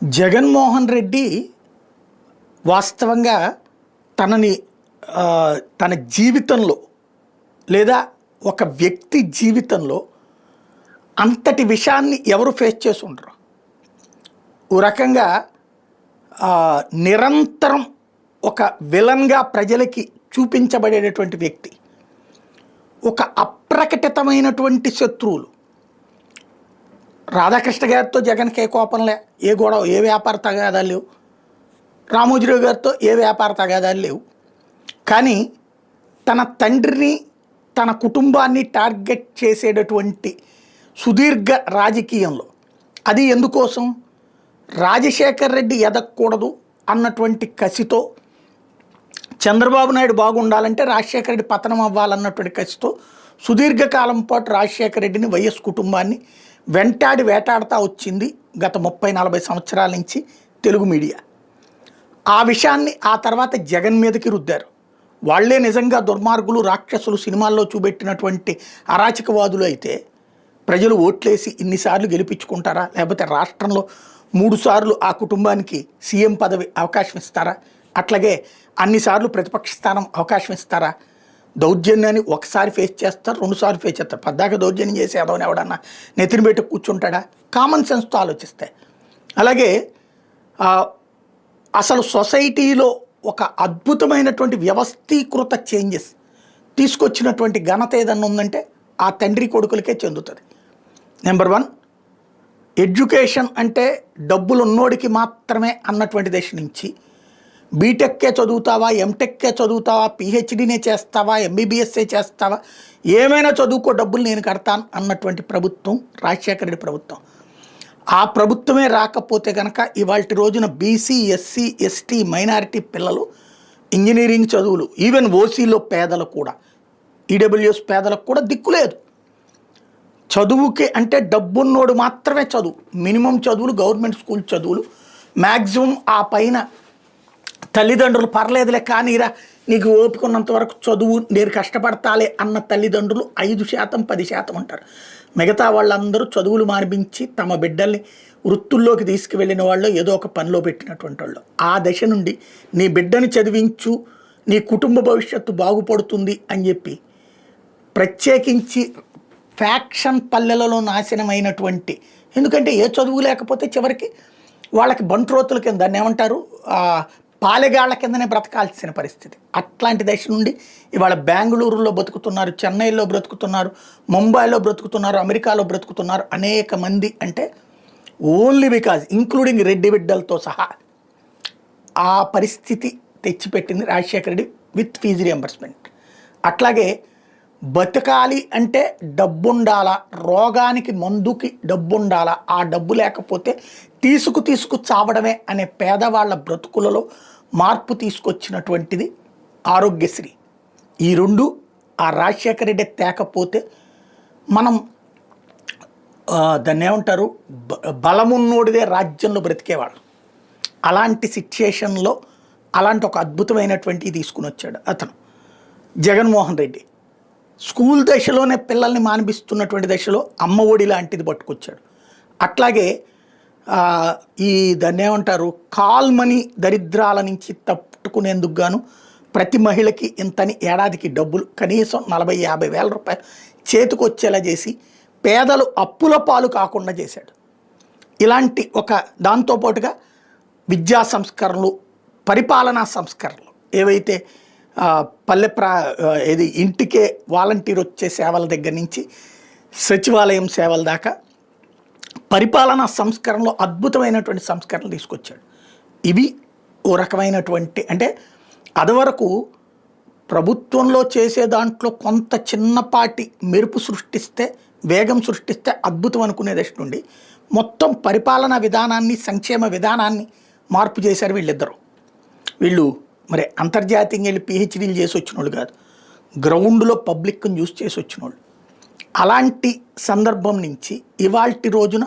జగన్మోహన్ రెడ్డి వాస్తవంగా తనని తన జీవితంలో లేదా ఒక వ్యక్తి జీవితంలో అంతటి విషయాన్ని ఎవరు ఫేస్ చేసి ఉండరు. ఓ రకంగా నిరంతరం ఒక విలన్గా ప్రజలకి చూపించబడేటటువంటి వ్యక్తి, ఒక అప్రకటితమైనటువంటి శత్రువులు. రాధాకృష్ణ గారితో జగన్కి ఏ కోపంలే, ఏ గొడవ, ఏ వ్యాపార తగాదాలు లేవు. రామోజీరావు గారితో ఏ వ్యాపార తగాదాలు లేవు. కానీ తన తండ్రిని, తన కుటుంబాన్ని టార్గెట్ చేసేటటువంటి సుదీర్ఘ రాజకీయంలో, అది ఎందుకోసం, రాజశేఖర్ రెడ్డి ఎదగకూడదు అన్నటువంటి కసితో, చంద్రబాబు నాయుడు బాగుండాలంటే రాజశేఖర రెడ్డి పతనం అవ్వాలన్నటువంటి కసితో సుదీర్ఘకాలం పాటు రాజశేఖర రెడ్డిని, వైఎస్ కుటుంబాన్ని వెంటాడి వేటాడుతూ వచ్చింది గత 30-40 సంవత్సరాల నుంచి తెలుగు మీడియా. ఆ విషయాన్ని ఆ తర్వాత జగన్ మీదకి రుద్దారు. వాళ్లే నిజంగా దుర్మార్గులు, రాక్షసులు, సినిమాల్లో చూపెట్టినటువంటి అరాచకవాదులు అయితే ప్రజలు ఓట్లేసి ఇన్నిసార్లు గెలిపించుకుంటారా? లేకపోతే రాష్ట్రంలో 3 సార్లు ఆ కుటుంబానికి సీఎం పదవి అవకాశం ఇస్తారా? అట్లాగే అన్నిసార్లు ప్రతిపక్ష స్థానం అవకాశం ఇస్తారా? దౌర్జన్యాన్ని ఒకసారి ఫేస్ చేస్తారు, 2 సార్లు ఫేస్ చేస్తారు. పద్దాక దౌర్జన్యం చేసి ఎవడని ఎవడన్నా నెత్తిన పెట్టి కూర్చుంటాడా? కామన్ సెన్స్తో ఆలోచిస్తే. అలాగే అసలు సొసైటీలో ఒక అద్భుతమైనటువంటి వ్యవస్థీకృత చేంజెస్ తీసుకొచ్చినటువంటి ఘనత ఏదన్నా ఉందంటే ఆ తండ్రి కొడుకులకే చెందుతుంది. నెంబర్ 1, ఎడ్యుకేషన్ అంటే డబ్బులు ఉన్నోడికి మాత్రమే అన్నటువంటి దశ నుంచి బీటెక్కే చదువుతావా, ఎంటెక్కే చదువుతావా, పిహెచ్డీనే చేస్తావా, ఎంబీబీఎస్ఏ చేస్తావా, ఏమైనా చదువుకో, డబ్బులు నేను కడతాను అన్నటువంటి ప్రభుత్వం రాజశేఖర రెడ్డి ప్రభుత్వం. ఆ ప్రభుత్వమే రాకపోతే కనుక ఇవాళ రోజున బీసీ, ఎస్సీ, ఎస్టీ, మైనారిటీ పిల్లలు ఇంజనీరింగ్ చదువులు, ఈవెన్ ఓసీలో పేదలు కూడా, ఈడబ్ల్యూఎస్ పేదలకు కూడా దిక్కులేదు. చదువుకి అంటే డబ్బున్నోడు మాత్రమే చదువు, మినిమం చదువులు గవర్నమెంట్ స్కూల్ చదువులు. మ్యాక్సిమం ఆ పైన తల్లిదండ్రులు పర్లేదులే కానీరా, నీకు ఓపుకున్నంత వరకు చదువు, నేను కష్టపడతాలే అన్న తల్లిదండ్రులు 5%, 10% ఉంటారు. మిగతా వాళ్ళందరూ చదువులు మానిపించి తమ బిడ్డల్ని వృత్తుల్లోకి తీసుకువెళ్ళిన వాళ్ళు, ఏదో ఒక పనిలో పెట్టినటువంటి వాళ్ళు. ఆ దశ నుండి నీ బిడ్డని చదివించు, నీ కుటుంబ భవిష్యత్తు బాగుపడుతుంది అని చెప్పి ప్రత్యేకించి ఫ్యాక్షన్ పల్లెలలో నాశనమైనటువంటి, ఎందుకంటే ఏ చదువు లేకపోతే చివరికి వాళ్ళకి బంట్రోతుల కింద, దాన్ని ఏమంటారు, పాలెగాళ్ల కిందనే బ్రతకాల్సిన పరిస్థితి. అట్లాంటి దశ నుండి ఇవాళ బెంగళూరులో బ్రతుకుతున్నారు, చెన్నైలో బ్రతుకుతున్నారు, ముంబైలో బ్రతుకుతున్నారు, అమెరికాలో బ్రతుకుతున్నారు అనేక మంది. అంటే ఓన్లీ బికాజ్, ఇంక్లూడింగ్ రెడ్డి బిడ్డలతో సహా ఆ పరిస్థితి తెచ్చిపెట్టింది Rajasekhara Reddy with fee reimbursement. అట్లాగే బతకాలి అంటే డబ్బుండాలా, రోగానికి మందుకి డబ్బుండాలా, ఆ డబ్బు లేకపోతే తీసుకు చావడమే అనే పేదవాళ్ళ బ్రతుకులలో మార్పు తీసుకొచ్చినటువంటిది ఆరోగ్యశ్రీ. ఈ 2 ఆ రాజశేఖర రెడ్డి తేకపోతే మనం దాన్ని ఏమంటారు, బలమున్నోడిదే రాజ్యంలో బ్రతికేవాడు. అలాంటి సిచ్యుయేషన్లో అలాంటి ఒక అద్భుతమైనటువంటి తీసుకుని వచ్చాడు అతను జగన్మోహన్ రెడ్డి. స్కూల్ దశలోనే పిల్లల్ని మానిపిస్తున్నటువంటి దశలో అమ్మ ఒడి లాంటిది పట్టుకొచ్చాడు. అట్లాగే ఈ దాన్ని ఏమంటారు, కాల్ మనీ దరిద్రాల నుంచి తప్పుకునేందుకు గాను ప్రతి మహిళకి ఇంతని ఏడాదికి డబ్బులు కనీసం 40-50 వేల రూపాయలు చేతికి వచ్చేలా చేసి పేదలు అప్పుల పాలు కాకుండా చేశాడు. ఇలాంటి ఒక దాంతోపాటుగా విద్యా సంస్కరణలు, పరిపాలనా సంస్కరణలు, ఏవైతే ఇది ఇంటికే వాలంటీర్ వచ్చే సేవల దగ్గర నుంచి సచివాలయం సేవల దాకా పరిపాలనా సంస్కరణలో అద్భుతమైనటువంటి సంస్కరణలు తీసుకొచ్చాడు. ఇవి ఓ రకమైనటువంటి, అంటే అదివరకు ప్రభుత్వంలో చేసే దాంట్లో కొంత చిన్నపాటి మెరుపు సృష్టిస్తే, వేగం సృష్టిస్తే అద్భుతం అనుకునే దశ నుండి మొత్తం పరిపాలనా విధానాన్ని, సంక్షేమ విధానాన్ని మార్పు చేశారు వీళ్ళిద్దరూ. వీళ్ళు మరి అంతర్జాతీయంగా వెళ్ళి పిహెచ్డీలు చేసి వచ్చిన వాళ్ళు కాదు, గ్రౌండ్లో పబ్లిక్ని చూసి చేసి వచ్చిన వాళ్ళు. అలాంటి సందర్భం నుంచి ఇవాల్టి రోజున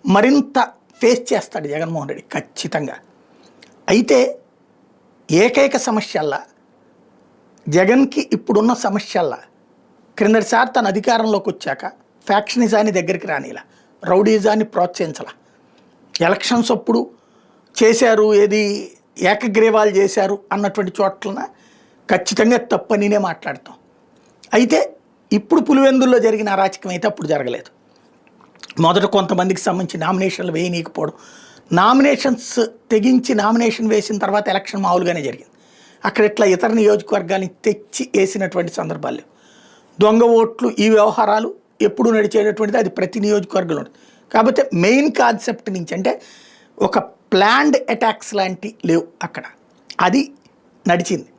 మరింత ఫేస్ చేస్తాడు జగన్మోహన్ రెడ్డి ఖచ్చితంగా. అయితే ఏకైక సమస్యల్లా, జగన్కి ఇప్పుడున్న సమస్యల్లా, క్రిందటిసారి తన అధికారంలోకి వచ్చాక ఫ్యాక్షనిజాన్ని దగ్గరికి రానిలా, రౌడీజాన్ని ప్రోత్సహించాల, ఎలక్షన్స్ అప్పుడు చేశారు, ఏది ఏకగ్రీవాలు చేశారు అన్నటువంటి చోట్లన ఖచ్చితంగా తప్పనినే మాట్లాడతాం. అయితే ఇప్పుడు పులివెందుల్లో జరిగిన అరాచకం అయితే అప్పుడు జరగలేదు. మొదట కొంతమందికి సంబంధించి నామినేషన్లు వేయనీయకపోవడం, నామినేషన్స్ తెగించి నామినేషన్ వేసిన తర్వాత ఎలక్షన్ మామూలుగానే జరిగింది. అక్కడ ఇట్లా ఇతర నియోజకవర్గాన్ని తెచ్చి వేసినటువంటి సందర్భాలు లేవు. దొంగ ఓట్లు ఈ వ్యవహారాలు ఎప్పుడు నడిచేటటువంటిది, అది ప్రతి నియోజకవర్గంలో ఉంటుంది. కాకపోతే మెయిన్ కాన్సెప్ట్ నుంచి అంటే ఒక ప్లాన్డ్ అటాక్స్ లాంటి లేవు అక్కడ, అది నడిచింది.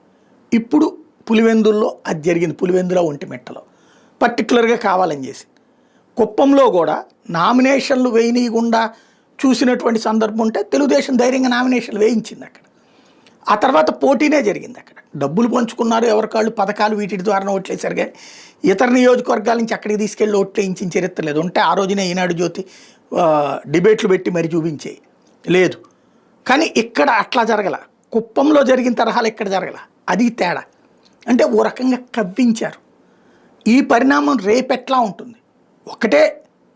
ఇప్పుడు పులివెందుల్లో అది జరిగింది. పులివెందుల ఒంటిమిట్టలో పర్టికులర్గా కావాలని చేసింది. కుప్పంలో కూడా నామినేషన్లు వేయనీయకుండా చూసినటువంటి సందర్భం ఉంటే తెలుగుదేశం ధైర్యంగా నామినేషన్లు వేయించింది అక్కడ. ఆ తర్వాత పోటీనే జరిగింది అక్కడ. డబ్బులు పంచుకున్నారు ఎవరికాళ్ళు, పథకాలు వీటి ద్వారా ఓట్లేశారు. కానీ ఇతర నియోజకవర్గాల నుంచి అక్కడికి తీసుకెళ్ళి ఓట్లు వేయించిన చరిత్ర లేదు. ఉంటే ఆ రోజునే ఈనాడు జ్యోతి డిబేట్లు పెట్టి మరి చూపించే లేదు. కానీ ఇక్కడ అట్లా జరగల. కుప్పంలో జరిగిన తరహాలు ఇక్కడ జరగల. అది తేడా. అంటే ఓ రకంగా కవ్వించారు. ఈ పరిణామం రేపెట్లా ఉంటుంది? ఒకటే,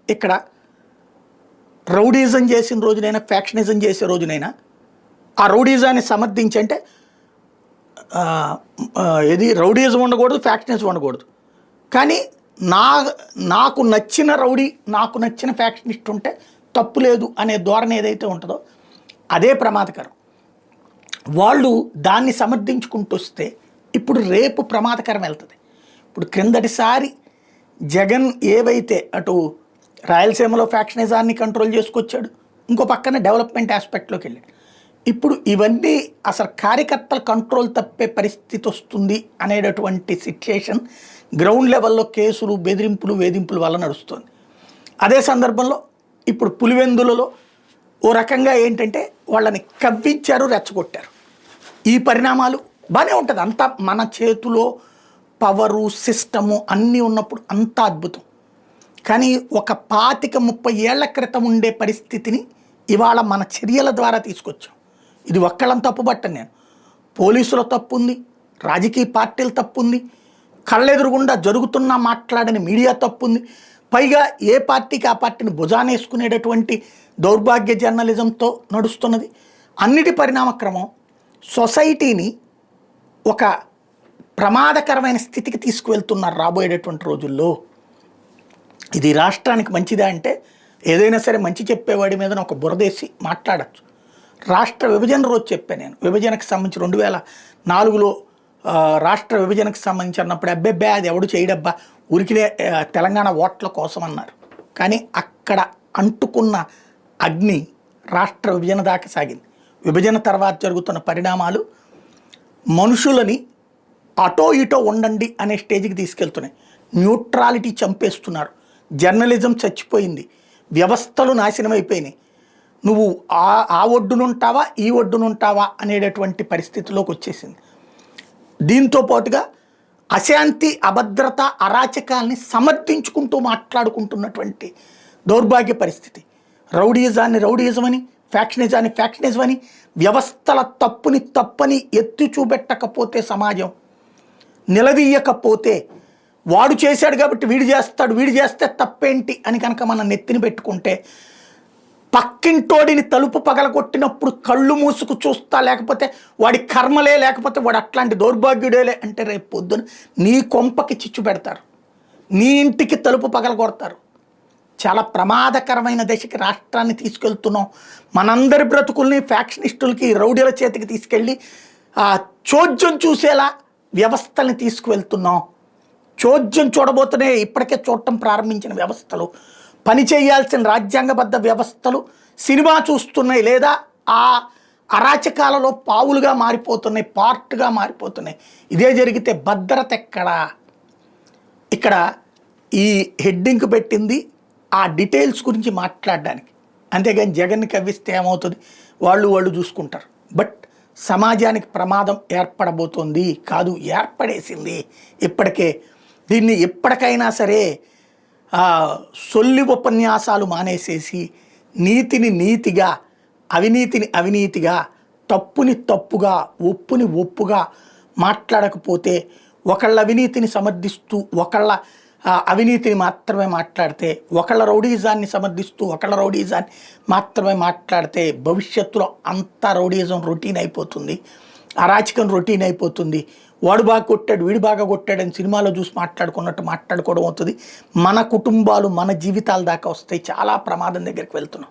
ఇక్కడ రౌడీజం చేసిన రోజునైనా, ఫ్యాక్షనిజం చేసే రోజునైనా ఆ రౌడీజాన్ని సమర్థించి, అంటే ఇది రౌడీజం ఉండకూడదు, ఫ్యాక్షనిజం ఉండకూడదు. కానీ నాకు నచ్చిన రౌడీ, నాకు నచ్చిన ఫ్యాక్షనిస్ట్ ఉంటే తప్పు లేదు అనే ధోరణి ఏదైతే ఉంటుందో అదే ప్రమాదకరం. వాళ్ళు దాన్ని సమర్థించుకుంటూ వస్తే ఇప్పుడు రేపు ప్రమాదకరం వెళ్తుంది. ఇప్పుడు క్రిందటిసారి జగన్ ఏవైతే అటు రాయలసీమలో ఫ్యాక్షనిజాన్ని కంట్రోల్ చేసుకొచ్చాడు, ఇంకో పక్కన డెవలప్మెంట్ ఆస్పెక్ట్లోకి వెళ్ళాడు. ఇప్పుడు ఇవన్నీ అసలు కార్యకర్తల కంట్రోల్ తప్పే పరిస్థితి వస్తుంది అనేటటువంటి సిచ్యుయేషన్ గ్రౌండ్ లెవెల్లో కేసులు, బెదిరింపులు, వేధింపుల వల్ల నడుస్తుంది. అదే సందర్భంలో ఇప్పుడు పులివెందులలో ఓ రకంగా ఏంటంటే వాళ్ళని కవ్వించారు, రెచ్చగొట్టారు. ఈ పరిణామాలు బాగానే ఉంటుంది. అంతా మన చేతిలో పవరు, సిస్టము అన్నీ ఉన్నప్పుడు అంతా అద్భుతం. కానీ ఒక 25-30 ఏళ్ల క్రితం ఉండే పరిస్థితిని ఇవాళ మన చర్యల ద్వారా తీసుకొచ్చాం. ఇది ఒక్కళ్ళని తప్పుపట్టను నేను. పోలీసుల తప్పు ఉంది, రాజకీయ పార్టీల తప్పు ఉంది, కళ్ళెదురుగుండా జరుగుతున్నా మాట్లాడని మీడియా తప్పు ఉంది. పైగా ఏ పార్టీకి ఆ పార్టీని భుజానేసుకునేటటువంటి దౌర్భాగ్య జర్నలిజంతో నడుస్తున్నది. అన్నిటి పరిణామక్రమం సొసైటీని ఒక ప్రమాదకరమైన స్థితికి తీసుకువెళ్తున్నారు రాబోయేటటువంటి రోజుల్లో. ఇది రాష్ట్రానికి మంచిదా అంటే ఏదైనా సరే మంచి చెప్పేవాడి మీద ఒక బురదేసి మాట్లాడచ్చు. రాష్ట్ర విభజన రోజు చెప్పాను నేను, విభజనకు సంబంధించి 2004లో రాష్ట్ర విభజనకు సంబంధించి అన్నప్పుడు అబ్బెబ్బే అది ఎవడు చేయడబ్బా, ఉరికినే తెలంగాణ ఓట్ల కోసం అన్నారు. కానీ అక్కడ అంటుకున్న అగ్ని రాష్ట్ర విభజన దాకా సాగింది. విభజన తర్వాత జరుగుతున్న పరిణామాలు మనుషులని అటో ఇటో ఉండండి అనే స్టేజ్కి తీసుకెళ్తున్నాయి. న్యూట్రాలిటీ చంపేస్తున్నారు. జర్నలిజం చచ్చిపోయింది. వ్యవస్థలు నాశనం అయిపోయినాయి. నువ్వు ఆ ఒడ్డునుంటావా, ఈ ఒడ్డునుంటావా అనేటటువంటి పరిస్థితిలోకి వచ్చేసింది. దీంతో పాటుగా అశాంతి, అభద్రత, అరాచకాల్ని సమర్థించుకుంటూ మాట్లాడుకుంటున్నటువంటి దౌర్భాగ్య పరిస్థితి. రౌడీయిజాన్ని రౌడీయిజం అని, ఫ్యాక్షనిజాన్ని ఫ్యాక్షనిజం అని, వ్యవస్థల తప్పుని తప్పని ఎత్తి చూపెట్టకపోతే, సమాజం నిలదీయకపోతే, వాడు చేశాడు కాబట్టి వీడు చేస్తాడు, వీడు చేస్తే తప్పేంటి అని కనుక మనం నెత్తిని పెట్టుకుంటే, పక్కింటోడిని తలుపు పగలగొట్టినప్పుడు కళ్ళు మూసుకు చూస్తా, లేకపోతే వాడి కర్మలే, లేకపోతే వాడు అట్లాంటి దౌర్భాగ్యుడేలే అంటే రేపు పొద్దున నీ కొంపకి చిచ్చు పెడతారు, నీ ఇంటికి తలుపు పగలగొడతారు. చాలా ప్రమాదకరమైన దశకి రాష్ట్రాన్ని తీసుకెళ్తున్నాం. మనందరి బ్రతుకుల్ని ఫ్యాక్షనిస్టులకి, రౌడీల చేతికి తీసుకెళ్ళి చోద్యం చూసేలా వ్యవస్థల్ని తీసుకువెళ్తున్నాం. చోద్యం చూడబోతూనే ఇప్పటికే చూడటం ప్రారంభించిన వ్యవస్థలు, పని చేయాల్సిన రాజ్యాంగబద్ధ వ్యవస్థలు సినిమా చూస్తున్నాయి, లేదా ఆ అరాచకాలలో పావులుగా మారిపోతున్నాయి, పార్ట్గా మారిపోతున్నాయి. ఇదే జరిగితే భద్రత ఎక్కడా? ఇక్కడ ఈ హెడ్డింగ్ పెట్టింది ఆ డీటెయిల్స్ గురించి మాట్లాడడానికి. అంతేగాని జగన్ని కవ్విస్తే ఏమవుతుంది, వాళ్ళు చూసుకుంటారు. బట్ సమాజానికి ప్రమాదం ఏర్పడబోతోంది కాదు, ఏర్పడేసింది ఇప్పటికే. దీన్ని ఎప్పటికైనా సరే సొల్లి ఉపన్యాసాలు మానేసేసి నీతిని నీతిగా, అవినీతిని అవినీతిగా, తప్పుని తప్పుగా, ఒప్పుని ఒప్పుగా మాట్లాడకపోతే, ఒకళ్ళ అవినీతిని సమర్థిస్తూ ఒకళ్ళ అవినీతిని మాత్రమే మాట్లాడితే, ఒకళ్ళ రౌడీజాన్ని సమర్థిస్తూ ఒకళ్ళ రౌడీజాన్ని మాత్రమే మాట్లాడితే భవిష్యత్తులో అంత రౌడీజం రొటీన్ అయిపోతుంది, అరాచకం రొటీన్ అయిపోతుంది. వాడు బాగా కొట్టాడు, వీడు బాగా కొట్టాడని సినిమాలో చూసి మాట్లాడుకున్నట్టు మాట్లాడుకోవడం అవుతుంది. మన కుటుంబాలు, మన జీవితాల దాకా వస్తాయి. చాలా ప్రమాదం దగ్గరికి వెళ్తున్నాం.